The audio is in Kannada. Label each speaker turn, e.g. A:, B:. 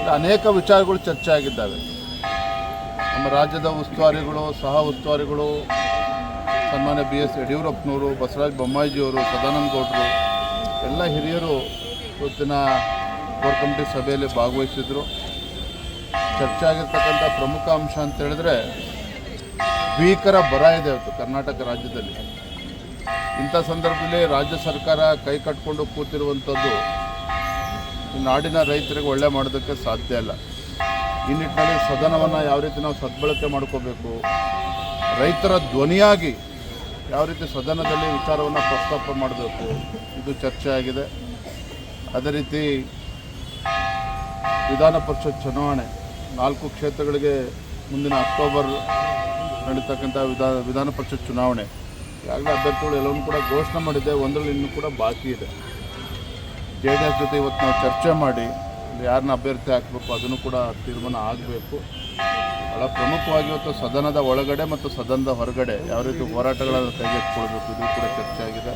A: ಅನೇಕ ವಿಚಾರಗಳು ಚರ್ಚೆ ಆಗಿದ್ದಾವೆ. ನಮ್ಮ ರಾಜ್ಯದ ಉಸ್ತುವಾರಿಗಳು, ಸಹ ಉಸ್ತುವಾರಿಗಳು, ಸನ್ಮಾನ್ಯ BS ಯಡಿಯೂರಪ್ಪನವರು, ಬಸವರಾಜ ಬೊಮ್ಮಾಯಿಜಿಯವರು, ಸದಾನಂದ ಗೌಡರು ಎಲ್ಲ ಹಿರಿಯರು ಇವತ್ತಿನ ಕೋರ್ ಕಮಿಟಿ ಸಭೆಯಲ್ಲಿ ಭಾಗವಹಿಸಿದರು. ಚರ್ಚೆ ಆಗಿರ್ತಕ್ಕಂಥ ಪ್ರಮುಖ ಅಂಶ ಅಂತ ಹೇಳಿದ್ರೆ ಭೀಕರ ಬರ ಇದೆ ಇವತ್ತು ಕರ್ನಾಟಕ ರಾಜ್ಯದಲ್ಲಿ. ಇಂಥ ಸಂದರ್ಭದಲ್ಲಿ ರಾಜ್ಯ ಸರ್ಕಾರ ಕೈ ಕಟ್ಕೊಂಡು ಕೂತಿರುವಂಥದ್ದು ಈ ನಾಡಿನ ರೈತರಿಗೆ ಒಳ್ಳೆ ಮಾಡೋದಕ್ಕೆ ಸಾಧ್ಯ ಇಲ್ಲ. ಈ ನಿಟ್ಟಿನಲ್ಲಿ ಸದನವನ್ನು ಯಾವ ರೀತಿ ನಾವು ಸದ್ಬಳಕೆ ಮಾಡ್ಕೋಬೇಕು, ರೈತರ ಧ್ವನಿಯಾಗಿ ಯಾವ ರೀತಿ ಸದನದಲ್ಲಿ ವಿಚಾರವನ್ನು ಪ್ರಸ್ತಾಪ ಮಾಡಬೇಕು, ಇದು ಚರ್ಚೆ ಆಗಿದೆ. ಅದೇ ರೀತಿ ವಿಧಾನ ಪರಿಷತ್ ಚುನಾವಣೆ 4 ಕ್ಷೇತ್ರಗಳಿಗೆ ಮುಂದಿನ ಅಕ್ಟೋಬರ್ ನಡೀತಕ್ಕಂಥ ವಿಧಾನ ಪರಿಷತ್ ಚುನಾವಣೆ ಈಗಾಗಲೇ ಅಭ್ಯರ್ಥಿಗಳು ಎಲ್ಲವನ್ನೂ ಕೂಡ ಘೋಷಣೆ ಮಾಡಿದೆ. ಒಂದರಲ್ಲಿ ಇನ್ನೂ ಕೂಡ ಬಾಕಿ ಇದೆ. JDS ಜೊತೆ ಇವತ್ತು ನಾವು ಚರ್ಚೆ ಮಾಡಿ ಯಾರನ್ನ ಅಭ್ಯರ್ಥಿ ಹಾಕಬೇಕು ಅದನ್ನು ಕೂಡ ತೀರ್ಮಾನ ಆಗಬೇಕು. ಭಾಳ ಪ್ರಮುಖವಾಗಿ ಇವತ್ತು ಸದನದ ಒಳಗಡೆ ಮತ್ತು ಸದನದ ಹೊರಗಡೆ ಯಾವ ರೀತಿ ಹೋರಾಟಗಳನ್ನು ಕೈಗೆತ್ತಿಕೊಳ್ಬೇಕು ಇದು ಕೂಡ ಚರ್ಚೆ ಆಗಿದೆ.